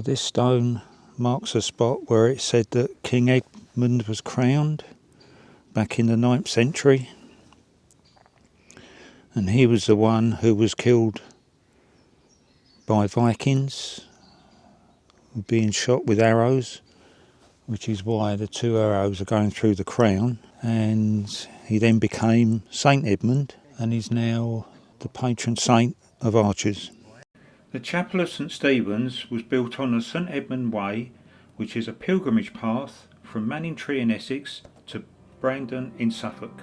This stone marks a spot where it said that King Edmund was crowned back in the 9th century, and he was the one who was killed by Vikings, being shot with arrows, which is why the 2 arrows are going through the crown. And he then became St Edmund, and is now the patron saint of archers. The chapel of St Stephen's was built on the St Edmund Way, which is a pilgrimage path from Manningtree in Essex to Brandon in Suffolk.